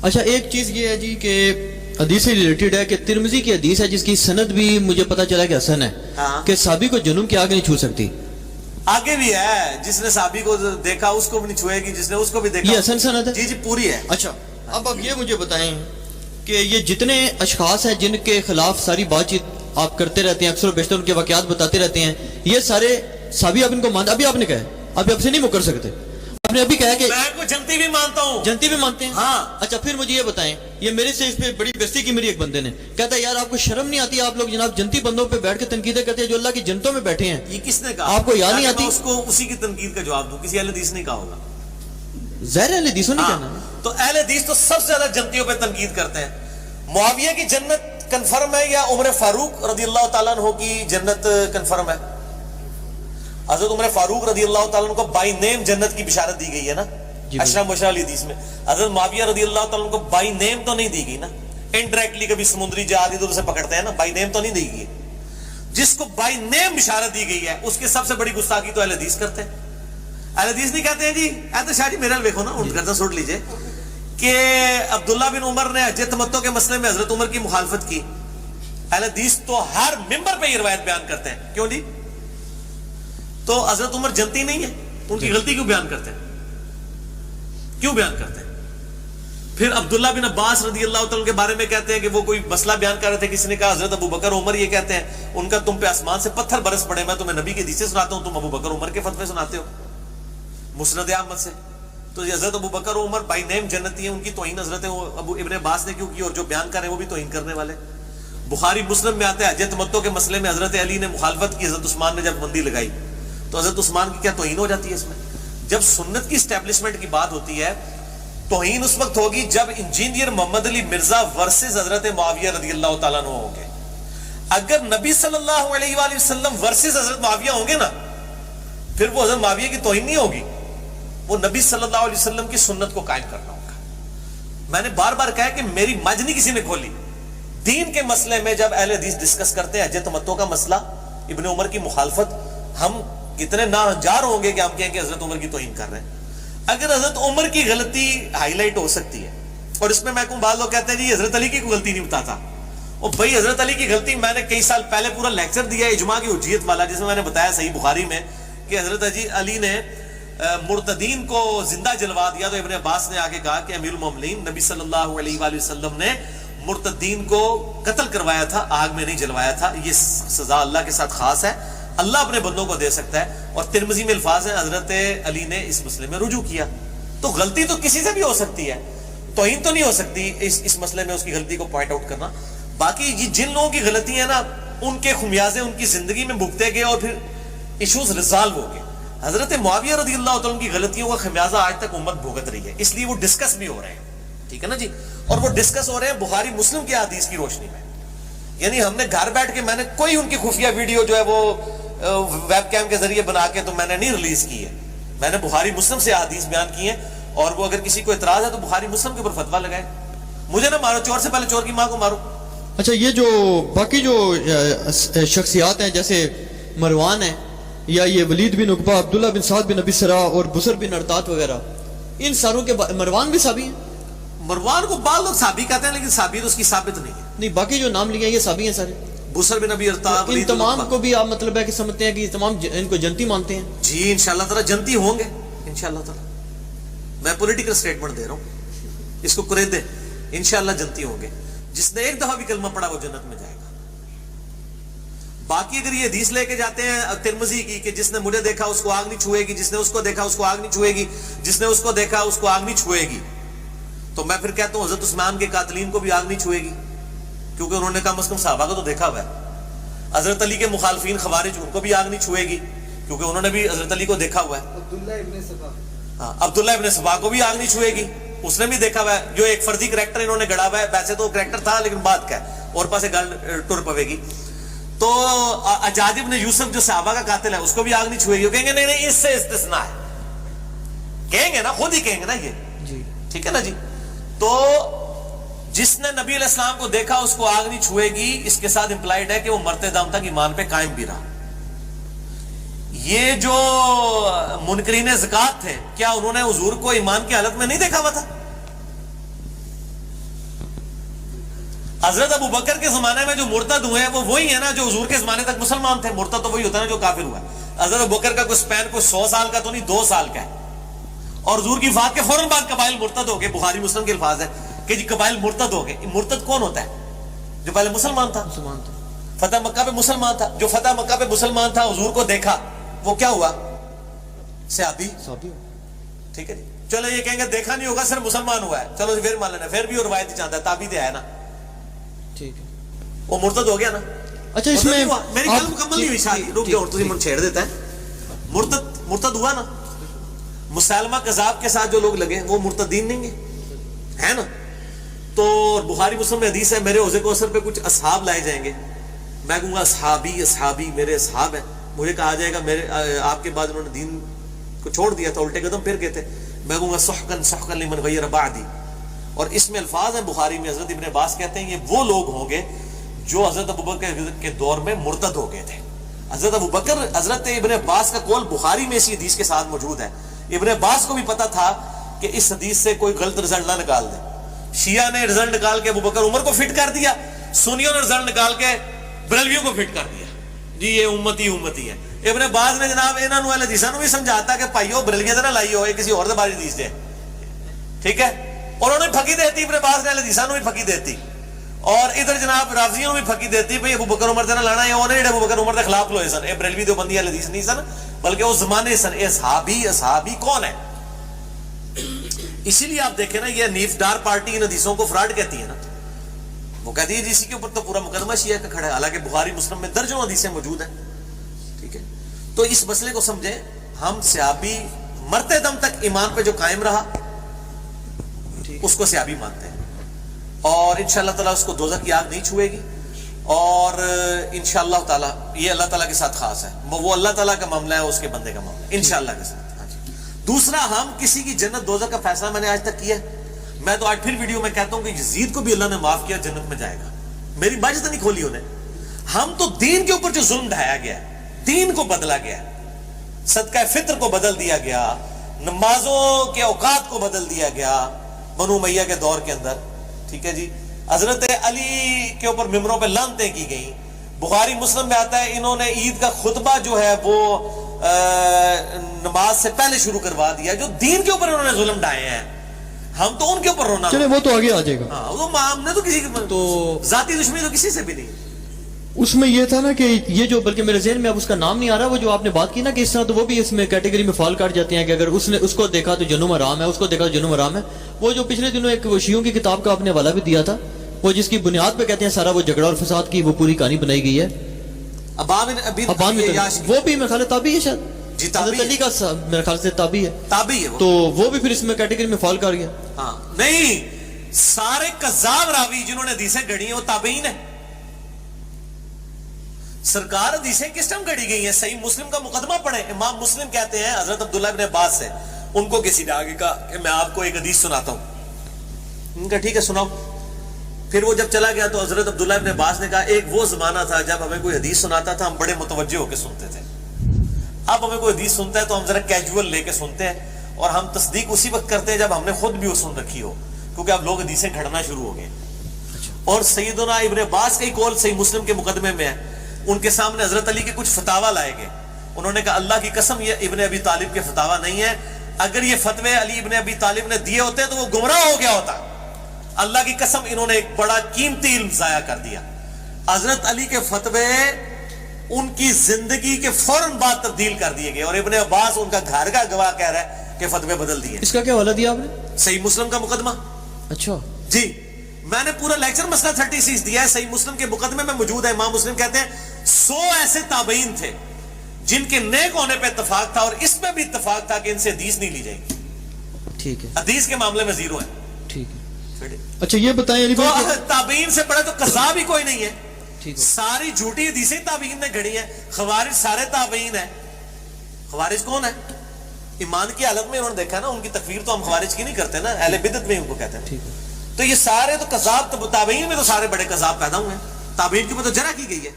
اچھا ایک چیز یہ ہے جی کہ حدیث سے ریلیٹڈ ہے کہ ترمذی کی حدیث ہے جس کی سند بھی مجھے پتا چلا کہ حسن ہے کہ صحابی کو جنوب کی آگ نہیں چھو سکتی. آگے بھی ہے جس نے صحابی کو دیکھا اس کو بھی نہیں چھوئے گی, جس نے اس کو بھی دیکھا. یہ حسن سند ہے جی جی پوری ہے. اچھا اب یہ مجھے بتائیں کہ یہ جتنے اشخاص ہیں جن کے خلاف ساری بات چیت آپ کرتے رہتے ہیں, اکثر و بیشتر ان کے واقعات بتاتے رہتے ہیں, یہ سارے صحابی آپ ان کو مانتے؟ ابھی آپ نے کہا ابھی آپ سے نہیں مکر سکتے, آپ نے ابھی کہا کہ میں کو جنتی بھی مانتا ہوں. جنتی بھی مانتے ہیں؟ ہاں. اچھا پھر مجھے یہ بتائیں, یہ میرے سے اس پہ بڑی بستی کی میری ایک بندے نے کہتا ہے یار آپ کو شرم نہیں آتی, آپ لوگ جناب جنتی بندوں پہ بیٹھ کے تنقیدیں کرتے ہیں جو اللہ کی جنتوں میں بیٹھے ہیں. یہ کس نے کہا؟ آپ کو یاد نہیں آتی؟ اس کو اسی کی تنقید کا جواب دوں, کسی اہل حدیث نے کہا ہوگا. ظاہر اہل حدیثوں نہیں کہنا. تو اہل حدیث تو سب سے زیادہ جنتیوں پہ تنقید کرتے ہیں. معاویہ کی جنت کنفرم ہے یا عمر فاروق رضی اللہ تعالیٰ عنہ کی جنت کنفرم ہے؟ حضرت عمر فاروق رضی اللہ تعالیٰ عنہ کو بائی نیم جنت کی بشارت دی گئی ہے نا اشرا مشرا علی حدیث میں. حضرت معاویہ رضی اللہ تعالیٰ عنہ کو بائی نیم تو نہیں دی گئی نا, انڈائریکٹلی کبھی سمندری جہاز ادھر سے پکڑتے ہیں نا, بائی نیم تو نہیں دی گئی. جس کو بائی نیم بشارت دی گئی ہے اس کی سب سے بڑی گستاخی تو اہل حدیث کرتے ہیں. اہل حدیث نہیں کہتے ہیں جی اے تو شاہ جی میرا دیکھو نا اونٹ کرتا سوٹ لیجئے کہ عبداللہ بن عمر نے حج تمتع کے مسئلے میں حضرت عمر کی مخالفت کی. اہل حدیث تو ہر ممبر پہ یہ روایت بیان کرتے ہیں. کیوں جی؟ تو حضرت عمر جنتی نہیں ہے, ان کی غلطی کیوں بیان کرتے ہیں؟ کیوں بیان کرتے ہیں؟ پھر عبداللہ بن عباس رضی اللہ تعالیٰ کے بارے میں کہتے ہیں کہ وہ کوئی مسئلہ بیان کر رہے تھے, کسی نے کہا حضرت ابو بکر عمر یہ کہتے ہیں ان کا تم پہ آسمان سے پتھر برس پڑے, میں تمہیں نبی کی حدیثیں سناتا ہوں, تم ابو بکر عمر کے فتوے سناتے ہو مسند احمد سے. تو حضرت ابو بکر عمر بائی نیم جنتی ہیں, ان کی توہین حضرت ابو ابن عباس نے کیوں کی, اور جو بیان کر رہے ہیں وہ بھی توہین کرنے والے. بخاری مسلم میں آتا ہے حج تمتع کے مسئلے میں حضرت علی نے مخالفت کی, حضرت عثمان نے جب بندی لگائی تو حضرت عثمان کی کیا توہین ہو جاتی ہے اس میں؟ جب سنت کی اسٹیبلشمنٹ کی بات ہوتی ہے توہین اس وقت ہوگی جب انجینئر محمد علی مرزا ورسز حضرت معاویہ رضی اللہ تعالیٰ عنہ ہوں گے. اگر نبی صلی اللہ علیہ وآلہ وسلم ورسز حضرت معاویہ ہوں گے نا, پھر وہ حضرت معاویہ کی توہین نہیں ہوگی, وہ نبی صلی اللہ علیہ وسلم کی سنت کو قائم کرنا ہوگا. میں نے بار بار کہا کہ میری مجھ نہیں کسی نے کھولی. دین کے مسئلے میں جب اہل حدیث ڈسکس کرتے ہیں حج تمتع کا مسئلہ, ابن عمر کی مخالفت, ہم کتنے ناہنجار ہوں گے کہ ہم کہیں کہ حضرت عمر کی توہین کر رہے ہیں. اگر حضرت عمر کی غلطی ہائی لائٹ ہو سکتی ہے, اور اس میں میں کو بعض لوگ کہتے ہیں جی حضرت علی کی کوئی غلطی نہیں بتاتا, اور بھائی حضرت علی کی غلطی میں نے کئی سال پہلے پورا لیکچر دیا اجماع کی حجیت والا, جس میں نے بتایا صحیح بخاری میں کہ حضرت علی نے مرتدین کو زندہ جلوا دیا, تو ابن عباس نے آگے کہا کہ امیر المومنین نبی صلی اللہ علیہ وآلہ وسلم نے مرتدین کو قتل کروایا تھا, آگ میں نہیں جلوایا تھا. یہ سزا اللہ کے ساتھ خاص ہے, اللہ اپنے بندوں کو دے سکتا ہے. اور ترمذی میں الفاظ ہیں حضرت علی نے اس مسئلے میں رجوع کیا. تو غلطی تو کسی سے بھی ہو سکتی ہے, توہین تو نہیں ہو سکتی اس مسئلے میں اس کی غلطی کو پوائنٹ آؤٹ کرنا. باقی یہ جن لوگوں کی غلطی ہے نا, ان کے خمیازے ان کی زندگی میں بھگتے گئے اور پھر ایشوز ریزالو ہو گئے. حضرت معاویہ رضی اللہ تعالیٰ کی غلطیوں کا خمیازہ آج تک امت بھگت رہی ہے, اس لیے وہ ڈسکس بھی ہو رہے ہیں. ٹھیک ہے نا جی, اور وہ ڈسکس ہو رہے ہیں بخاری مسلم کی حدیث کی روشنی میں. یعنی ہم نے گھر بیٹھ کے, میں نے کوئی ان کی خفیہ ویڈیو جو ہے وہ ویب کیم کے ذریعے بنا کے تو میں نے نہیں ریلیز کی ہے, میں نے بخاری مسلم سے حدیث بیان کی ہیں. اور وہ اگر کسی کو اعتراض ہے تو بخاری مسلم کے اوپر فتویٰ لگائے. مجھے نہ مارو, چور سے پہلے چور کی ماں کو مارو. اچھا یہ جو باقی جو شخصیات ہیں جیسے مروان ہے یا یہ ولید بن عقبہ, عبداللہ بن سعد بن ابی سرا اور بسر بن ارطات وغیرہ, ان ساروں کے مروان بھی صحابی ہیں. مروان کو بعض لوگ صحابی کہتے ہیں لیکن صحابی تو اس کی ثابت نہیں ہے. نہیں باقی جو نام لیے ہیں یہ صحابی ہیں سارے. بسر بن ابی ارطات, ان تمام کو بھی آپ مطلب ہے کہ سمجھتے ہیں کہ تمام ان کو جنتی مانتے ہیں؟ جی انشاءاللہ تعالی جنتی ہوں گے انشاءاللہ تعالی. میں پولیٹیکل سٹیٹمنٹ دے رہا ہوں, اس کو کرے دیں, انشاءاللہ جنتی ہوں گے. جس نے ایک دفعہ بھی کلمہ پڑھا وہ جنت میں جائے گا. باقی اگر یہ حدیث لے کے جاتے ہیں ترمذی کی کہ جس نے مجھے دیکھا اس کو آگ نہیں چھوئے گی, جس نے اس کو دیکھا اس کو آگ نہیں چھوئے گی, جس نے اس کو دیکھا اس کو آگ نہیں چھوئے گی, تو میں پھر کہتا ہوں حضرت عثمان کے قاتلین کو بھی آگ نہیں چھوئے گی, کیونکہ انہوں نے کم از کم صحابہ کو تو دیکھا ہوا ہے. حضرت علی کے مخالفین خوارج, ان کو بھی آگ نہیں چھوئے گی کیونکہ انہوں نے بھی حضرت علی کو دیکھا ہوا ہے. عبداللہ ابن سبا کو بھی آگ نہیں چھوئے گی, اس نے بھی دیکھا ہوا ہے. جو ایک فرضی کریکٹر انہوں نے گڑا ہوا ہے, ویسے تو کریکٹر تھا لیکن بات کا ہے, اور پاسے گل ٹر پوے گی. تو حجاج ابن یوسف جو صحابہ کا قاتل ہے اس کو بھی آگ نہیں چھوئے گی. وہ کہیں گے نہیں نہیں اس سے استثناء ہے, کہیں گے نا, خود ہی کہیں گے نا یہ جی. ٹھیک ہے نا جی. تو جس نے نبی علیہ السلام کو دیکھا اس کو آگ نہیں چھوئے گی, اس کے ساتھ امپلائڈ ہے کہ وہ مرتے دم تک ایمان پہ قائم بھی رہا. یہ جو منکرین زکات تھے, کیا انہوں نے حضور کو ایمان کی حالت میں نہیں دیکھا ہوا تھا؟ حضرت ابو بکر کے زمانے میں جو مرتد ہوئے ہیں وہ وہی ہے نا جو حضور کے زمانے تک مسلمان تھے. مرتد تو وہی ہوتا ہے نا جو کافر ہوا ہے. حضرت ابو بکر کا کوئی سپین کوئی 100 سال کا تو نہیں, 2 سال کا ہے. اور حضور کی وفات کے فوراً بعد قبائل مرتد ہو گئے. بخاری مسلم کے الفاظ ہے کہ جی قبائل مرتد ہو گئے. مرتد کون ہوتا ہے؟ جو پہلے مسلمان تھا. فتح مکہ پہ مسلمان تھا. جو فتح مکہ پہ مسلمان تھا حضور کو دیکھا وہ کیا ہوا؟ صحابی. ٹھیک ہے جی. چلو یہ کہیں گے دیکھا نہیں ہوگا صرف مسلمان ہوا ہے, چلو پھر مان لینا, پھر بھی وہ روایت چاہتا ہے تابعی تو ہے نا, ٹھیک ہے, وہ مرتد ہو گیا نا. اچھا اس میں میری گل مکمل نہیں ہوئی شاید, رک جاؤ تو من چھیڑ دیتا ہے. مرتد ہوا نا. مسلمہ کذاب کے ساتھ جو لوگ لگے وہ مرتدین نہیں ہے نا. تو بخاری مسلم میں حدیث ہے میرے حوضے کوثر پہ کچھ اصحاب لائے جائیں گے, میں کہوں گا اصحابی میرے اصحاب ہیں. مجھے کہا جائے گا میرے آپ کے بعد انہوں نے دین کو چھوڑ دیا تھا, الٹے قدم پھر گئے تھے, میں کہوں گا سحقن لمن غیر بعدی. اور اس میں الفاظ ہیں بخاری میں, حضرت ابن عباس کہتے ہیں یہ وہ لوگ ہوں گے جو حضرت ابوبکر کے دور میں مرتد ہو گئے تھے. حضرت ابوبکر, حضرت ابن عباس کا قول بخاری میں اسی حدیث کے ساتھ موجود ہے. ابن عباس کو بھی پتا تھا کہ اس حدیث سے کوئی غلط رزلٹ نہ نکال دے. شیعہ نے رزلٹ نکال کے ابوبکر عمر کو فٹ کر دیا, سنیوں نے رزلٹ نکال کے بریلویوں کو فٹ کر دیا, جی یہ امتی ہے. ابن عباس نے جناب انہاں نو حدیثاں نو بھی سمجھاتا کہ بھائیو بریلویاں تے نہ لائیو, یہ کسی اور دے بارے حدیث دے, ٹھیک ہے. اور انہوں نے پھکی دیتی, ابن عباس نے حدیثاں نو بھی پھکی دیتی, اور ادھر جناب رافضیوں بھی پھکی دیتی بھئی ابو بکر عمر تے نہ لانا ہے. انہوں نے ابو بکر عمر دے خلاف لوئے سن, اے بریلوی دیوبندی والے حدیث نہیں سن بلکہ اس زمانے سن. اے صحابی کون ہے؟ اسی لیے آپ دیکھیں نا یہ نیف ڈار پارٹی ان حدیثوں کو فراڈ کہتی ہے نا. وہ کہتی ہے جس کے اوپر تو پورا مقدمہ شیعہ کا کھڑا ہے, حالانکہ بخاری مسلم میں درجنوں حدیثیں موجود ہیں. ٹھیک ہے, تو اس مسئلے کو سمجھیں. ہم صحابی مرتے دم تک ایمان پہ جو قائم رہا اس کو صحابی مانتے ہیں, اور انشاءاللہ تعالیٰ اس کو دوزخ کی آگ نہیں چھوئے گی. اور انشاءاللہ تعالیٰ یہ اللہ تعالیٰ کے ساتھ خاص ہے, وہ اللہ تعالیٰ کا معاملہ ہے, اس کے بندے کا معاملہ ہے انشاءاللہ کے ساتھ. دوسرا, ہم کسی کی جنت دوزخ کا فیصلہ میں نے آج تک کیا. میں تو آج پھر ویڈیو میں کہتا ہوں کہ یزید کو بھی اللہ نے معاف کیا, جنت میں جائے گا. میری باجت نہیں کھولی انہیں. ہم تو دین کے اوپر جو ظلم ڈھایا گیا, دین کو بدلا گیا, صدقہ فطر کو بدل دیا گیا, نمازوں کے اوقات کو بدل دیا گیا بنو امیہ کے دور کے اندر. ٹھیک ہے جی, حضرت علی کے اوپر ممبروں پہ لعنتیں کی گئی. بخاری مسلم میں آتا ہے انہوں نے عید کا خطبہ جو ہے وہ نماز سے پہلے شروع کروا دیا. جو دین کے اوپر انہوں نے ظلم ڈھائے ہیں, ہم تو ان کے اوپر رونا. چلے وہ تو آگے آ جائے گا. ہاں, ہم نے تو کسی تو ذاتی دشمنی تو کسی سے بھی نہیں. اس میں یہ تھا نا کہ یہ جو, بلکہ میرے ذہن میں اب اس کا نام نہیں آ رہا, وہ جو آپ نے بات کی نا کہ اس طرح, تو وہ بھی اس میں کیٹیگری میں فال کاٹ جاتے ہیں کہ اگر اس نے اس کو دیکھا تو جنم حرام ہے, اس کو دیکھا تو جنم حرام ہے. وہ جو پچھلے دنوں ایک شیعوں کی کتاب کا آپ نے حوالہ بھی دیا تھا, وہ جس کی بنیاد پہ کہتے ہیں سارا وہ جھگڑا اور فساد کی وہ پوری کہانی بنائی گئی ہے. وہ بھی میرے خیال ہے تابعی ہے شاید, جی حضرت علی کا میرے خیال سے تابعی ہے. تو وہ بھی پھر اس میں کیٹیگری میں فال کر گیا. ہاں نہیں, سارے کذاب راوی جنہوں نے حدیثیں گھڑی ہیں وہ تابعین ہیں. سرکار حدیثیں کس ٹائم گھڑی گئی ہیں؟ صحیح مسلم کا مقدمہ پڑھیں. امام مسلم کہتے ہیں حضرت عبداللہ ابن عباس سے, ان کو کسی نے آگے کہا کہ میں آپ کو ایک حدیث سناتا ہوں. ان کا ٹھیک ہے سناؤ. پھر وہ جب چلا گیا تو حضرت عبداللہ ابن عباس نے کہا ایک وہ زمانہ تھا جب ہمیں کوئی حدیث سناتا تھا ہم بڑے متوجہ ہو کے سنتے تھے, اب ہمیں کوئی حدیث سنتا ہے تو ہم ذرا کیجول لے کے سنتے ہیں, اور ہم تصدیق اسی وقت کرتے ہیں جب ہم نے خود بھی وہ سن رکھی ہو, کیونکہ اب لوگ حدیثیں گھڑنا شروع ہو گئے. اور سیدنا ابن عباس کا ہی قول صحیح مسلم کے مقدمے میں ہے. ان کے سامنے حضرت علی کے کچھ فتاوا لائے گئے. انہوں نے کہا اللہ کی قسم یہ ابن ابی طالب کے فتاوا نہیں ہے, اگر یہ فتوے علی ابن ابی طالب نے دیے ہوتے تو وہ گمراہ ہو گیا ہوتا. اللہ کی قسم انہوں نے ایک بڑا قیمتی علم ضائع کر دیا. حضرت علی کے فتوے ان کی زندگی کے فوراً بعد تبدیل کر دیے گئے, اور ابن عباس ان کا گھر کا گواہ کہہ رہا ہے کہ فتوے بدل دیے. اس کا کیا حوالہ دیا آپ نے؟ صحیح مسلم کا مقدمہ. اچھا جی, میں نے پورا لیکچر مسئلہ 36 دیا ہے, صحیح مسلم کے مقدمے میں موجود ہے. امام مسلم کہتے ہیں 100 ایسے تابعین تھے جن کے نیک ہونے پہ اتفاق تھا, اور اس میں بھی اتفاق تھا کہ ان سے حدیث نہیں لی جائے گی. ٹھیک ہے, حدیث کے معاملے میں زیرو ہے. ٹھیک ہے. اچھا یہ بتائیں تو تابعین سے بڑا تو قذاب ہی کوئی نہیں ہے. ساری جھوٹی حدیثیں تابعین نے گھڑی ہیں. خوارج سارے تابعین ہیں. خوارج کون ہے؟ ایمان کی حالت میں انہوں نے دیکھا نا, ان کی تکفیر تو ہم خوارج کی نہیں کرتے نا, اہل بدعت میں ان کو کہتے ہیں. تو یہ سارے تو قذاب, تابعین میں تو سارے بڑے قذاب پیدا ہوئے ہیں. تابعین کے اوپر تو جرح کی گئی ہے.